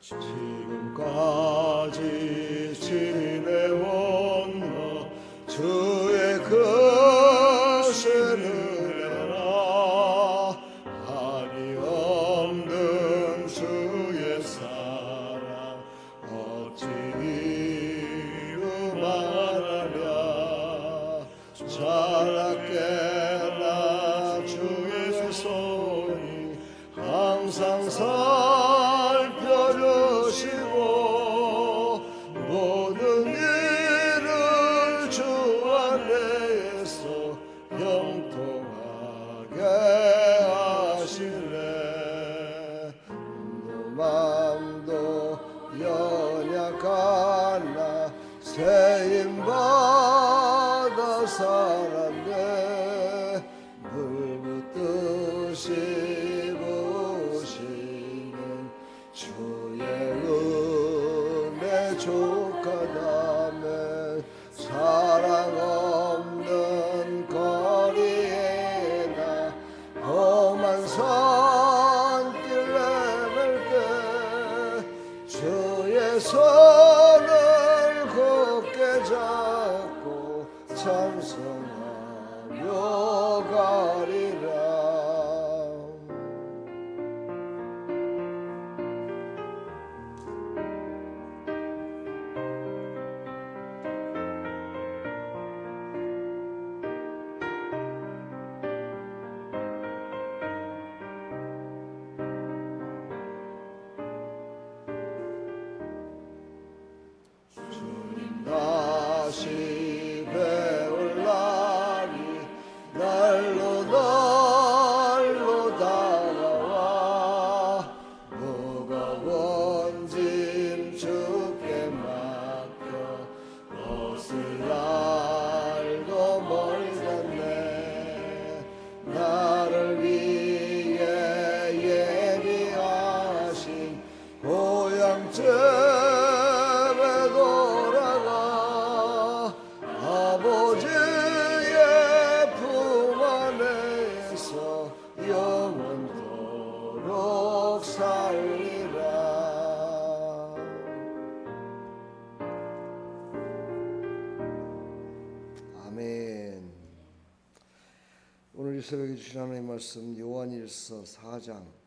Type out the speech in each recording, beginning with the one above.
지금까지 지내온 너 주의 크신 은혜라 한이 없는 주의 사랑 어찌 이루 말하랴 자라깨나 주의 손이 항상 살펴주시고 모든 일을 주 안에서 형통하게 하시네. 너 마음도 연약하나 세임받아 살았네. 물붓듯이 부으시는 주의 은혜 족하다면 사랑 없는 거리에 나 험한 산길 헤맬 때 주의 손을 굳게 잡고 찬송하며 가리라. 다시 배울 날이 날로 다가와 무거운 짐 주께 맡겨 벗을 날도 멀겠네. 나를 위해 예비하신 고향 아버지의 품 안에서 영원토록 살리라. 아멘. 오늘 이 새벽에 주신 하나님의 말씀 요한일서 4장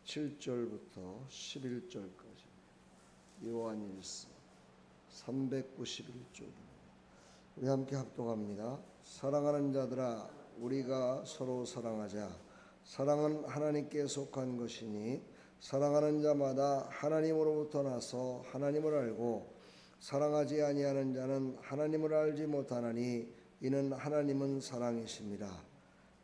7절부터 11절까지 요한일서 391쪽입니다. 우리 함께 합독합니다. 사랑하는 자들아 우리가 서로 사랑하자. 사랑은 하나님께 속한 것이니 사랑하는 자마다 하나님으로부터 나서 하나님을 알고 사랑하지 아니하는 자는 하나님을 알지 못하나니 이는 하나님은 사랑이십니다.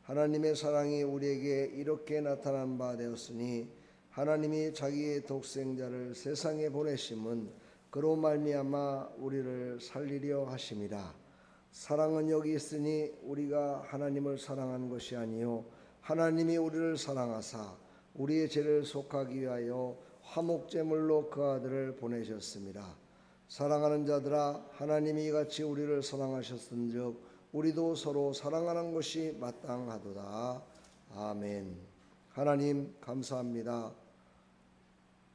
하나님의 사랑이 우리에게 이렇게 나타난 바 되었으니 하나님이 자기의 독생자를 세상에 보내심은 그로 말미암아 우리를 살리려 하심이라. 사랑은 여기 있으니 우리가 하나님을 사랑한 것이 아니요 하나님이 우리를 사랑하사 우리의 죄를 속하기 위하여 화목제물로 그 아들을 보내셨습니다. 사랑하는 자들아 하나님이 이같이 우리를 사랑하셨은즉 우리도 서로 사랑하는 것이 마땅하도다. 아멘. 하나님 감사합니다.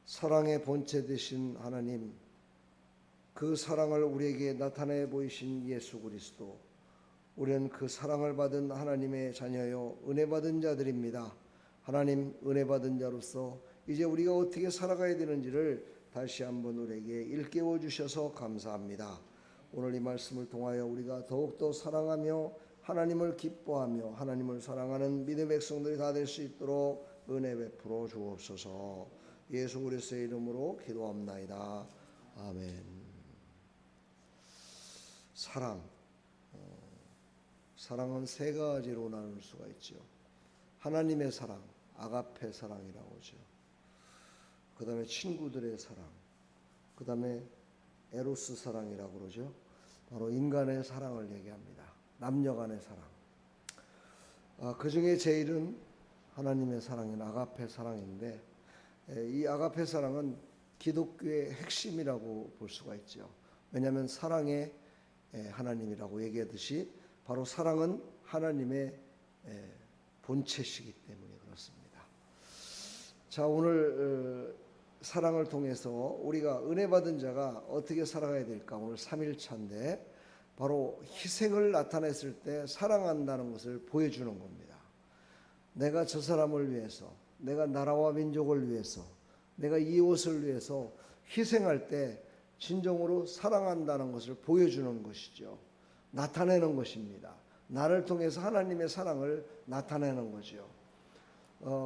사랑의 본체 되신 하나님, 그 사랑을 우리에게 나타내 보이신 예수 그리스도, 우리는 그 사랑을 받은 하나님의 자녀요 은혜 받은 자들입니다. 하나님 은혜 받은 자로서 이제 우리가 어떻게 살아가야 되는지를 다시 한번 우리에게 일깨워 주셔서 감사합니다. 오늘 이 말씀을 통하여 우리가 더욱더 사랑하며 하나님을 기뻐하며 하나님을 사랑하는 믿음의 백성들이 다 될 수 있도록 은혜 베풀어 주옵소서. 예수 그리스도의 이름으로 기도합나이다. 아멘. 사랑은 세 가지로 나눌 수가 있죠. 하나님의 사랑, 아가페 사랑이라고 하죠. 그 다음에 친구들의 사랑, 그 다음에 에로스 사랑이라고 그러죠. 바로 인간의 사랑을 얘기합니다. 남녀 간의 사랑. 그 중에 제일은 하나님의 사랑인 아가페 사랑인데, 이 아가페 사랑은 기독교의 핵심이라고 볼 수가 있죠. 왜냐하면 사랑의 하나님이라고 얘기하듯이 바로 사랑은 하나님의 본체시기 때문에 그렇습니다. 자, 오늘 사랑을 통해서 우리가 은혜 받은 자가 어떻게 살아가야 될까? 오늘 3일차인데 바로 희생을 나타냈을 때 사랑한다는 것을 보여주는 겁니다. 내가 저 사람을 위해서, 내가 나라와 민족을 위해서, 내가 이웃을 위해서 희생할 때 진정으로 사랑한다는 것을 보여주는 것이죠. 나타내는 것입니다. 나를 통해서 하나님의 사랑을 나타내는 거죠.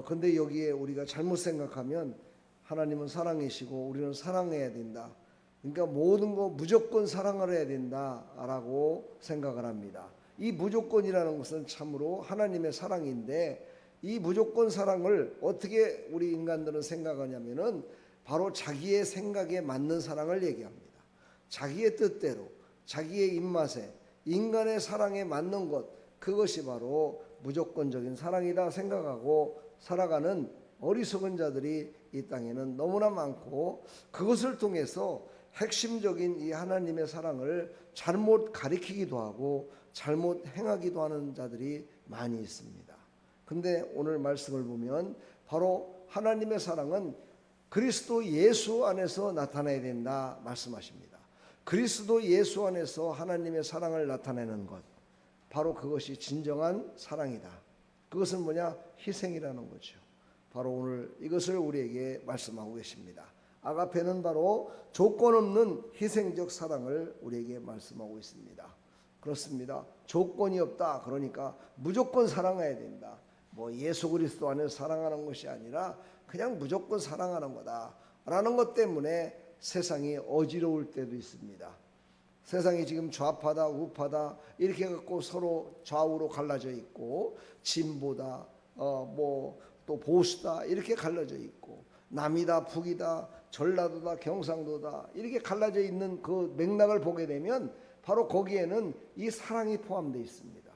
근데 여기에 우리가 잘못 생각하면 하나님은 사랑이시고 우리는 사랑해야 된다. 그러니까 모든 거 무조건 사랑을 해야 된다라고 생각을 합니다. 이 무조건이라는 것은 참으로 하나님의 사랑인데 이 무조건 사랑을 어떻게 우리 인간들은 생각하냐면은 바로 자기의 생각에 맞는 사랑을 얘기합니다. 자기의 뜻대로, 자기의 입맛에, 인간의 사랑에 맞는 것, 그것이 바로 무조건적인 사랑이다 생각하고 살아가는 어리석은 자들이 이 땅에는 너무나 많고 그것을 통해서 핵심적인 이 하나님의 사랑을 잘못 가리키기도 하고 잘못 행하기도 하는 자들이 많이 있습니다. 근데 오늘 말씀을 보면 바로 하나님의 사랑은 그리스도 예수 안에서 나타나야 된다 말씀하십니다. 그리스도 예수 안에서 하나님의 사랑을 나타내는 것, 바로 그것이 진정한 사랑이다. 그것은 뭐냐? 희생이라는 거죠. 바로 오늘 이것을 우리에게 말씀하고 계십니다. 아가페는 바로 조건 없는 희생적 사랑을 우리에게 말씀하고 있습니다. 그렇습니다. 조건이 없다. 그러니까 무조건 사랑해야 된다. 뭐 예수 그리스도 안에서 사랑하는 것이 아니라 그냥 무조건 사랑하는 거다라는 것 때문에 세상이 어지러울 때도 있습니다. 세상이 지금 좌파다 우파다 이렇게 갖고 서로 좌우로 갈라져 있고 진보다 또 보수다 이렇게 갈라져 있고 남이다 북이다 전라도다 경상도다 이렇게 갈라져 있는 그 맥락을 보게 되면 바로 거기에는 이 사랑이 포함되어 있습니다.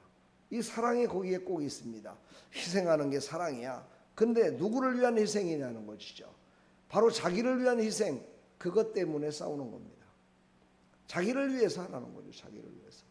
이 사랑이 거기에 꼭 있습니다. 희생하는 게 사랑이야. 근데 누구를 위한 희생이냐는 것이죠. 바로 자기를 위한 희생, 그것 때문에 싸우는 겁니다. 자기를 위해서 하라는 거죠. 자기를 위해서.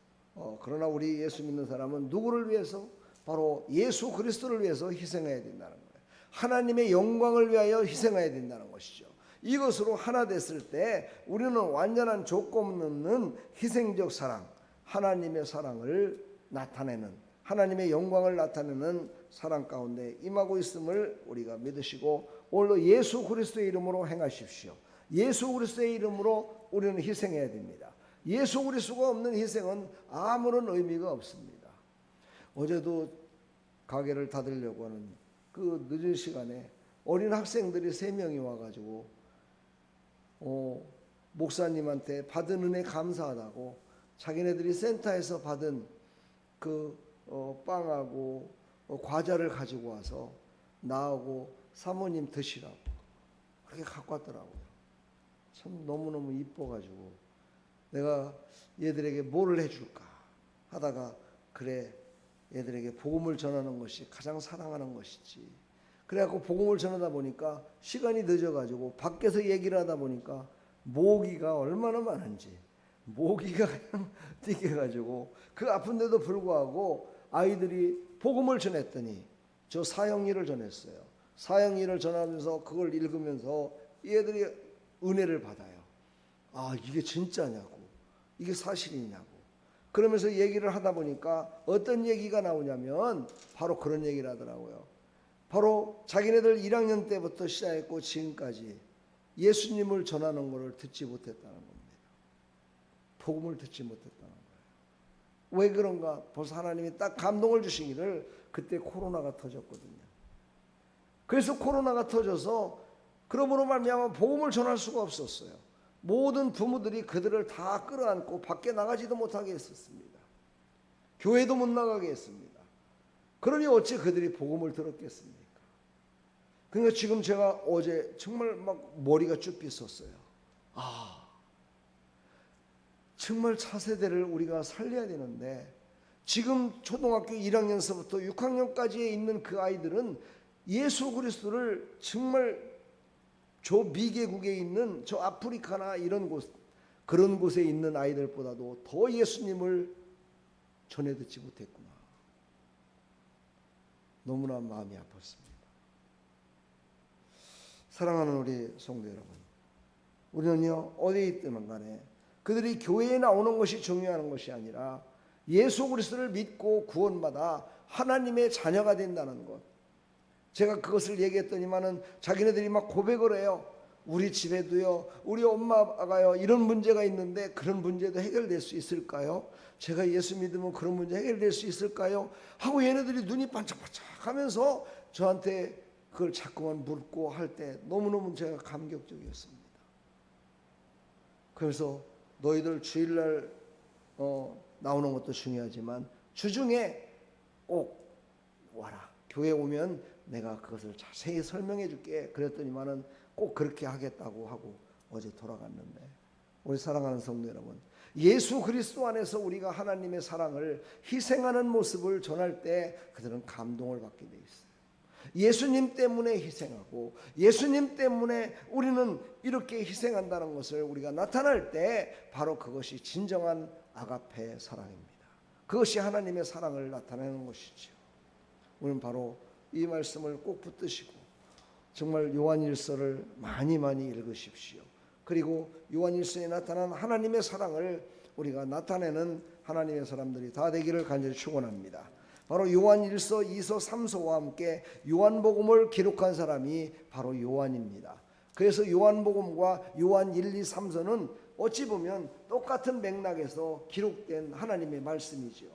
그러나 우리 예수 믿는 사람은 누구를 위해서? 바로 예수 그리스도를 위해서 희생해야 된다는 거예요. 하나님의 영광을 위하여 희생해야 된다는 것이죠. 이것으로 하나 됐을 때 우리는 완전한 조건 없는 희생적 사랑, 하나님의 사랑을 나타내는, 하나님의 영광을 나타내는 사랑 가운데 임하고 있음을 우리가 믿으시고 오늘도 예수 그리스도의 이름으로 행하십시오. 예수 그리스도의 이름으로 우리는 희생해야 됩니다. 예수 그리스도가 없는 희생은 아무런 의미가 없습니다. 어제도 가게를 닫으려고 하는 그 늦은 시간에 어린 학생들이 3명이 와가지고 목사님한테 받은 은혜 감사하다고 자기네들이 센터에서 받은 그 빵하고 과자를 가지고 와서 나하고 사모님 드시라고 그렇게 갖고 왔더라고요. 참 너무너무 이뻐가지고 내가 얘들에게 뭐를 해줄까 하다가 그래 얘들에게 복음을 전하는 것이 가장 사랑하는 것이지. 그래갖고 복음을 전하다 보니까 시간이 늦어가지고 밖에서 얘기를 하다 보니까 모기가 얼마나 많은지 모기가 그냥 뛰게가지고 그 아픈데도 불구하고 아이들이 복음을 전했더니 저 사형리를 전했어요. 사형리를 전하면서 그걸 읽으면서 얘들이 은혜를 받아요. 아 이게 진짜냐고 이게 사실이냐고 그러면서 얘기를 하다 보니까 어떤 얘기가 나오냐면 바로 그런 얘기를 하더라고요. 바로 자기네들 1학년 때부터 시작했고 지금까지 예수님을 전하는 것을 듣지 못했다는 겁니다. 복음을 듣지 못했다는 거예요. 왜 그런가? 벌써 하나님이 딱 감동을 주시기를 그때 코로나가 터졌거든요. 그래서 코로나가 터져서 그러므로 말미암아 복음을 전할 수가 없었어요. 모든 부모들이 그들을 다 끌어안고 밖에 나가지도 못하게 했었습니다. 교회도 못 나가게 했습니다. 그러니 어찌 그들이 복음을 들었겠습니까? 그러니까 지금 제가 어제 정말 막 머리가 쭉 빗었어요. 정말 차세대를 우리가 살려야 되는데 지금 초등학교 1학년서부터 6학년까지에 있는 그 아이들은 예수 그리스도를 정말 저 미개국에 있는 저 아프리카나 이런 곳 그런 곳에 있는 아이들보다도 더 예수님을 전해 듣지 못했구나. 너무나 마음이 아팠습니다. 사랑하는 우리 성도 여러분, 우리는요 어디에 있든 간에 그들이 교회에 나오는 것이 중요한 것이 아니라 예수 그리스도를 믿고 구원받아 하나님의 자녀가 된다는 것. 제가 그것을 얘기했더니만은 자기네들이 막 고백을 해요. 우리 집에도요, 우리 엄마가요 이런 문제가 있는데 그런 문제도 해결될 수 있을까요? 제가 예수 믿으면 그런 문제 해결될 수 있을까요? 하고 얘네들이 눈이 반짝반짝 하면서 저한테 그걸 자꾸만 묻고 할 때 너무너무 제가 감격적이었습니다. 그래서 너희들 주일날 나오는 것도 중요하지만 주중에 꼭 와라. 교회 오면 내가 그것을 자세히 설명해 줄게. 그랬더니만은 꼭 그렇게 하겠다고 하고 어제 돌아갔는데, 우리 사랑하는 성도 여러분, 예수 그리스도 안에서 우리가 하나님의 사랑을 희생하는 모습을 전할 때 그들은 감동을 받게 돼 있어요. 예수님 때문에 희생하고 예수님 때문에 우리는 이렇게 희생한다는 것을 우리가 나타날 때 바로 그것이 진정한 아가페 사랑입니다. 그것이 하나님의 사랑을 나타내는 것이죠. 우리는 바로 이 말씀을 꼭 붙드시고 정말 요한일서를 많이 읽으십시오. 그리고 요한일서에 나타난 하나님의 사랑을 우리가 나타내는 하나님의 사람들이 다 되기를 간절히 축원합니다. 바로 요한일서, 2서, 3서와 함께 요한복음을 기록한 사람이 바로 요한입니다. 그래서 요한복음과 요한 1, 2, 3서는 어찌 보면 똑같은 맥락에서 기록된 하나님의 말씀이죠.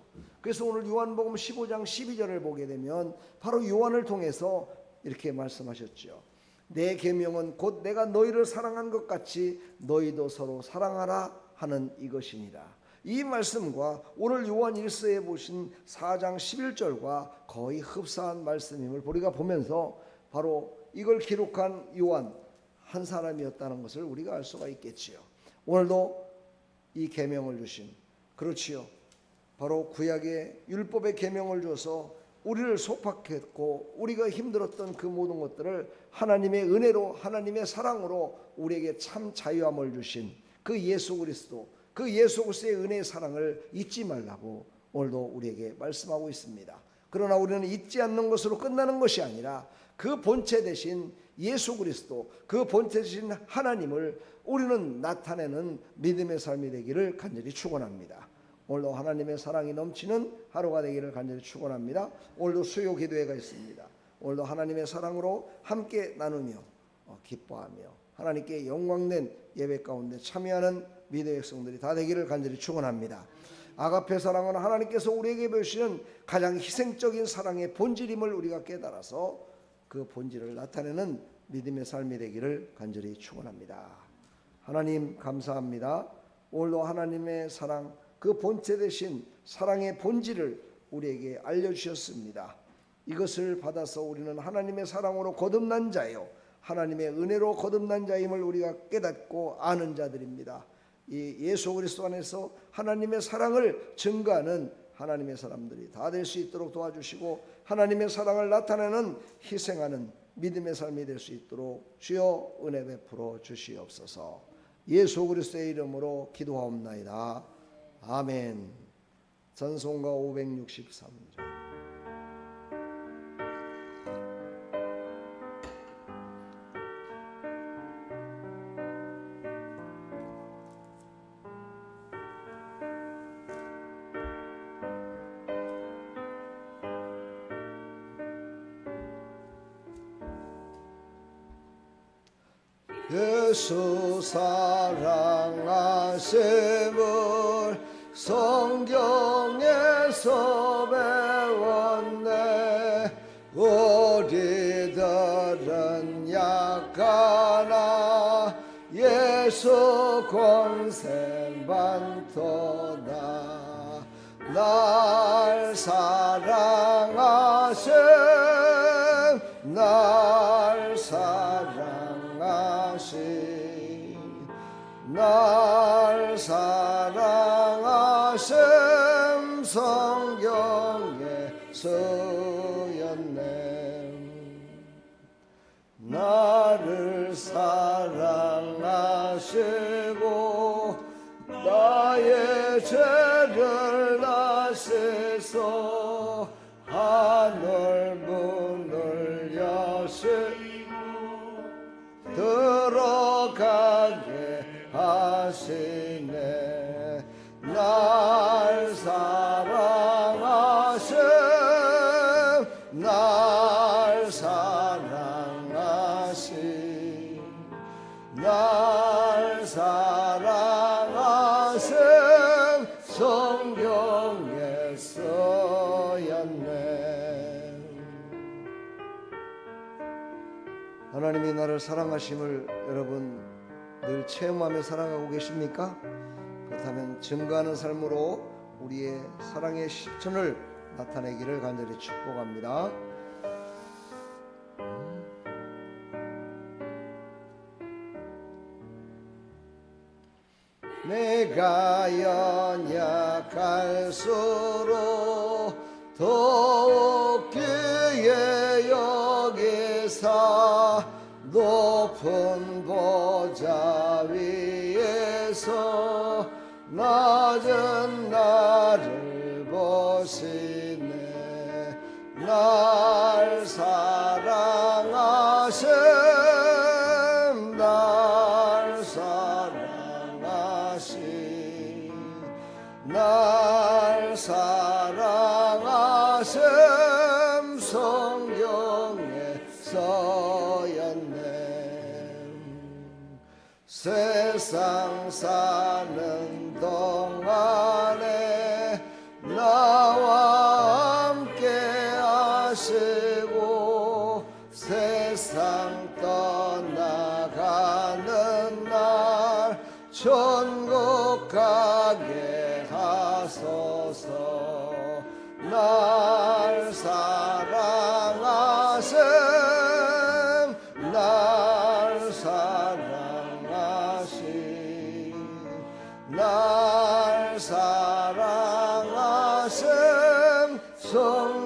그래서 오늘 요한복음 15장 12절을 보게 되면 바로 요한을 통해서 이렇게 말씀하셨죠. 내 계명은 곧 내가 너희를 사랑한 것 같이 너희도 서로 사랑하라 하는 이것이니라. 이 말씀과 오늘 요한 1서에 보신 4장 11절과 거의 흡사한 말씀임을 우리가 보면서 바로 이걸 기록한 요한 한 사람이었다는 것을 우리가 알 수가 있겠지요. 오늘도 이 계명을 주신, 그렇지요, 바로 구약의 율법의 계명을 줘서 우리를 속박했고 우리가 힘들었던 그 모든 것들을 하나님의 은혜로, 하나님의 사랑으로 우리에게 참 자유함을 주신 그 예수 그리스도, 그 예수 그리스도의 은혜의 사랑을 잊지 말라고 오늘도 우리에게 말씀하고 있습니다. 그러나 우리는 잊지 않는 것으로 끝나는 것이 아니라 그 본체 되신 예수 그리스도, 그 본체 되신 하나님을 우리는 나타내는 믿음의 삶이 되기를 간절히 축원합니다. 오늘도 하나님의 사랑이 넘치는 하루가 되기를 간절히 축원합니다. 오늘도 수요 기도회가 있습니다. 오늘도 하나님의 사랑으로 함께 나누며 기뻐하며 하나님께 영광된 예배 가운데 참여하는 믿음의 백성들이 다 되기를 간절히 축원합니다. 아가페 사랑은 하나님께서 우리에게 보여주시는 가장 희생적인 사랑의 본질임을 우리가 깨달아서 그 본질을 나타내는 믿음의 삶이 되기를 간절히 축원합니다. 하나님 감사합니다. 오늘도 하나님의 사랑, 그 본체 되신 사랑의 본질을 우리에게 알려주셨습니다. 이것을 받아서 우리는 하나님의 사랑으로 거듭난 자요, 하나님의 은혜로 거듭난 자임을 우리가 깨닫고 아는 자들입니다. 이 예수 그리스도 안에서 하나님의 사랑을 증거하는 하나님의 사람들이 다 될 수 있도록 도와주시고 하나님의 사랑을 나타내는 희생하는 믿음의 삶이 될 수 있도록 주여 은혜 베풀어 주시옵소서. 예수 그리스도의 이름으로 기도하옵나이다. 아멘. 찬송가 563장. 예수 사랑하심을 성경에서 배웠네. 우리들은 약하나 예수 권세 많도다. 날 사랑하신, 날 사랑하심 성경에 쓰였네. 나를 사랑하시고 나의 죄를 다시소 하늘 문을 여시고 들어가게 하시네. 날 사랑하심 날 사랑하심 날 사랑하심 성경에 쓰였네. 하나님이 나를 사랑하심을 여러분 늘 체험하며 사랑하고 계십니까? 그렇다면 증거하는 삶으로 우리의 사랑의 실천을 나타내기를 간절히 축복합니다. 내가 연약할수록 더욱 귀히 여기사 높은 보좌 위에서 낮은 나를 보시네. 날 사랑하심 날 사랑하심 날 사랑하심 성경에 써였네. 세상 사는 동안에 나와 함께 하시고 세상 떠나가는 날 천국 가게 하소서. 날 사랑하심 날 사랑하심 날 사랑하심 성